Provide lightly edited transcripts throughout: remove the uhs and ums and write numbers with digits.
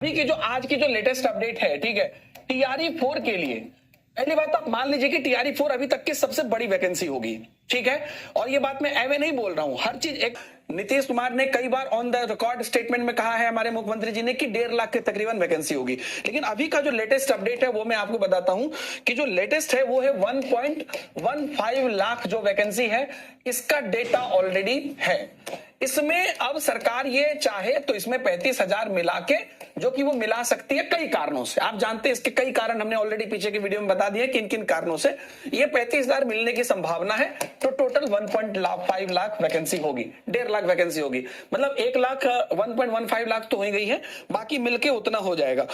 अभी की जो आज की जो लेटेस्ट अपडेट है, ठीक है, TRE4 के लिए पहली बात आप मान लीजिए कि TRE4 अभी तक की सबसे बड़ी वैकेंसी होगी, ठीक है। और ये बात मैं एवे नहीं बोल रहा हूं, हर चीज एक नीतीश कुमार ने कई बार ऑन द रिकॉर्ड स्टेटमेंट में कहा है, हमारे मुख्यमंत्री जी ने, कि 1.5 लाख के तकरीबन वैकेंसी होगी। लेकिन अभी का जो लेटेस्ट अपडेट है वो मैं आपको बताता हूं कि जो लेटेस्ट है वो है 1.15 लाख जो वैकेंसी है, इसका डेटा ऑलरेडी है। इसमें अब सरकार ये चाहे तो इसमें 35,000 मिला के, जो कि वो मिला सकती है कई कारणों से। आप जानते हैं इसके कई कारण हमने ऑलरेडी पीछे की वीडियो में बता दिए किन किन कारणों से ये 35,000 मिलने की संभावना है। तो टोटल 1.5 लाख वैकेंसी होगी, 1.5 लाख वैकेंसी होगी, मतलब 1 लाख 1.15 लाख तो हो गई है, बाकी मिलके उतना हो जाएगा।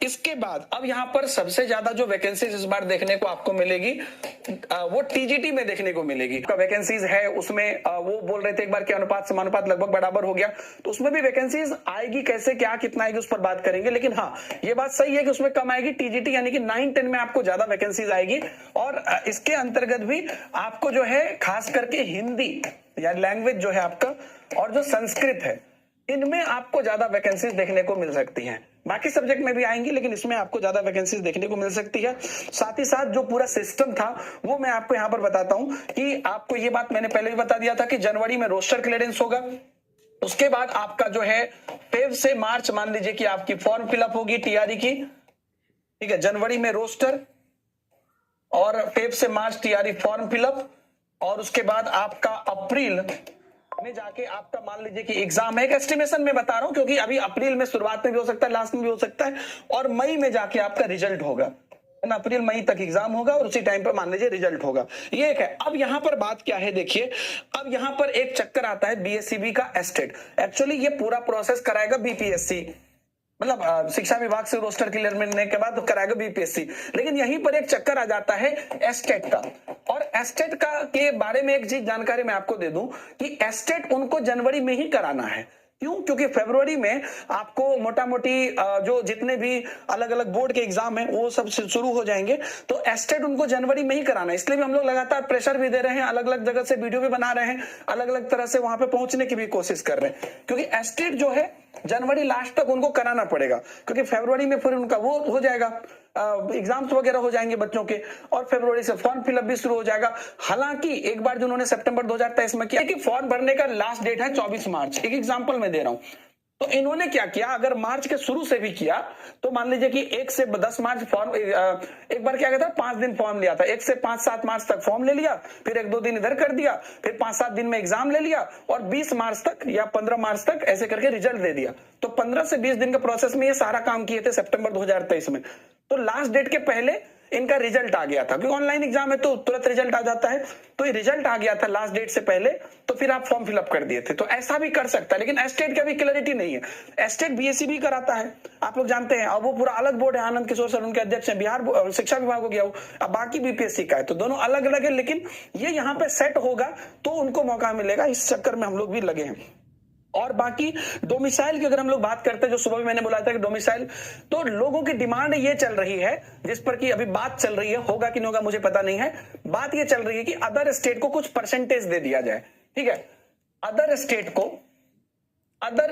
इसके बाद अब यहाँ पर सबसे ज्यादा जो वैकेंसीज इस बार देखने को आपको मिलेगी वो TGT में देखने को मिलेगी। वैकेंसीज है उसमें वो बोल रहे थे एक बार कि अनुपात समानुपात लगभग बराबर हो गया, तो उसमें भी वैकेंसीज आएगी, कैसे क्या कितना आएगी उस पर बात करेंगे। लेकिन हाँ, ये बात सही है कि उसमें कम आएगी। TGT यानी कि 9-10 में आपको ज्यादा वैकेंसीज आएगी। और इसके अंतर्गत भी आपको जो है खास करके हिंदी या लैंग्वेज जो है आपका और जो संस्कृत है, इनमें आपको ज्यादा वैकेंसीज देखने को मिल सकती हैं। बाकी सब्जेक्ट में भी आएंगी लेकिन इसमें आपको ज्यादा वैकेंसीज देखने को मिल सकती है। साथ ही साथ जो पूरा सिस्टम था वो मैं आपको यहां पर बताता हूं कि आपको ये बात मैंने पहले भी बता दिया था कि जनवरी में रोस्टर क्लियरेंस होगा। उसके बाद आपका जो है फेब से मार्च मान लीजिए कि आपकी फॉर्म फिलअप होगी TRE की, ठीक है। जनवरी में रोस्टर और फेब से मार्च TRE फॉर्म फिलअप, और उसके बाद आपका अप्रैल में जाके आपका मान लीजिए कि एग्जाम है। एक एस्टिमेशन में बता रहा हूं क्योंकि अभी अप्रैल में शुरुआत में भी हो सकता है, लास्ट में भी हो सकता है, और मई में जाके आपका रिजल्ट होगा, है ना। अप्रैल मई तक एग्जाम होगा और उसी टाइम पर मान लीजिए रिजल्ट होगा। ये एक है। अब यहां पर बात क्या है देखिए, अब यहां पर एक चक्कर आता है BSCB का एस्टेट। एक्चुअली ये पूरा प्रोसेस कराएगा BPSC, मतलब शिक्षा विभाग से रोस्टर क्लियर मिलने के बाद कराएगा BPSC। लेकिन यहीं पर एक चक्कर आ जाता है एस्टेट का, और एस्टेट का के बारे में एक चीज जानकारी मैं आपको दे दूं कि एस्टेट उनको जनवरी में ही कराना है। क्यों? क्योंकि फरवरी में आपको मोटा मोटी जो जितने भी अलग अलग बोर्ड के एग्जाम है वो सब शुरू हो जाएंगे, तो एस्टेट उनको जनवरी में ही कराना है। इसलिए भी हम लोग लगातार प्रेशर भी दे रहे हैं, अलग अलग जगह से वीडियो भी बना रहे हैं, अलग अलग तरह से वहां पे पहुंचने की भी कोशिश कर रहे हैं, क्योंकि एस्टेट जो है जनवरी लास्ट तक उनको कराना पड़ेगा, क्योंकि फरवरी में फिर उनका वो हो जाएगा, एग्जाम्स वगैरह हो जाएंगे बच्चों के, और फरवरी से फॉर्म फिलअप भी शुरू हो जाएगा। हालांकि एक बार जो उन्होंने सितंबर 2023 में किया कि फॉर्म भरने का लास्ट डेट है 24 मार्च, एक एग्जांपल मैं दे रहा हूं। तो इन्होंने क्या किया, अगर मार्च के शुरू से भी किया तो मान लीजिए कि 1 से 10 मार्च फॉर्म, एक बार क्या कहता है 5 दिन फॉर्म लिया था, 1 से 5-7 मार्च तक फॉर्म ले लिया, फिर 1-2 दिन इधर कर दिया, फिर 5-7 दिन में एग्जाम ले लिया, और 20 मार्च तक या 15 मार्च तक ऐसे करके रिजल्ट दे दिया। तो 15 से 20 दिन के प्रोसेस में ये सारा काम किए थे सितंबर 2023 में। तो लास्ट डेट के पहले इनका रिजल्ट आ गया था, क्योंकि ऑनलाइन एग्जाम है तो तुरंत रिजल्ट आ जाता है, तो ये रिजल्ट आ गया था लास्ट डेट से पहले, तो फिर आप फॉर्म फिलअप कर दिए थे। तो ऐसा भी कर सकता है, लेकिन एस्टेट का भी क्लैरिटी नहीं है। एस्टेट BSCB कराता है, आप लोग जानते हैं, और वो पूरा अलग बोर्ड है, आनंद किशोर सर उनके अध्यक्ष हैं, बिहार शिक्षा विभाग हो गया वो, अब बाकी BPSC का है, तो दोनों अलग अलग है। लेकिन ये यहाँ पे सेट होगा तो उनको मौका मिलेगा, इस चक्कर में हम लोग भी लगे हैं। और बाकी डोमिसाइल की अगर हम लोग बात करते हैं, जो सुबह भी मैंने बोला था कि डोमिसाइल, तो लोगों की डिमांड ये चल रही है, जिस पर कि अभी बात चल रही है, होगा कि नहीं होगा मुझे पता नहीं है, बात ये चल रही है कि अदर स्टेट को कुछ परसेंटेज दे दिया जाए, ठीक है। अदर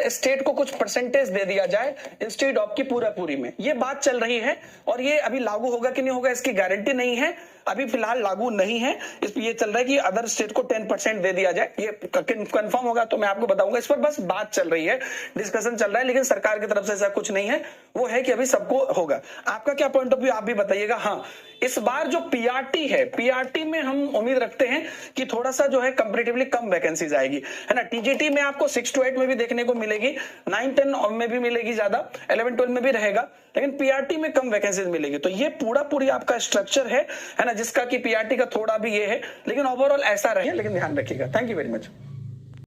स्टेट को कुछ परसेंटेज दे दिया जाए इंस्टेड ऑफ की पूरी में, ये बात चल रही है। और ये अभी लागू होगा कि नहीं होगा इसकी गारंटी नहीं है, अभी फिलहाल लागू नहीं है। इस ये चल रहा है कि अदर स्टेट को 10% दे दिया जाए, ये कंफर्म होगा तो मैं आपको बताऊंगा। इस पर बस बात चल रही है, डिस्कशन चल रहा है, लेकिन सरकार की तरफ से ऐसा कुछ नहीं है, वो है कि अभी सबको होगा। आपका क्या पॉइंट ऑफ व्यू आप भी बताइएगा। हाँ, इस बार जो PRT है, PRT में हम उम्मीद रखते हैं कि थोड़ा सा जो है कंपैरेटिवली कम वैकेंसीज आएगी, है ना। TGT में आपको 6 to 8 में भी देखने को मिलेगी, 9-10 में भी मिलेगी ज्यादा, 11-12 में भी रहेगा, लेकिन PRT में कम वैकेंसीज मिलेगी। तो ये पूरी आपका स्ट्रक्चर है ना, जिसका कि PRT का थोड़ा भी ये है, लेकिन ओवरऑल ऐसा रहे, लेकिन ध्यान रखिएगा। Thank you very much.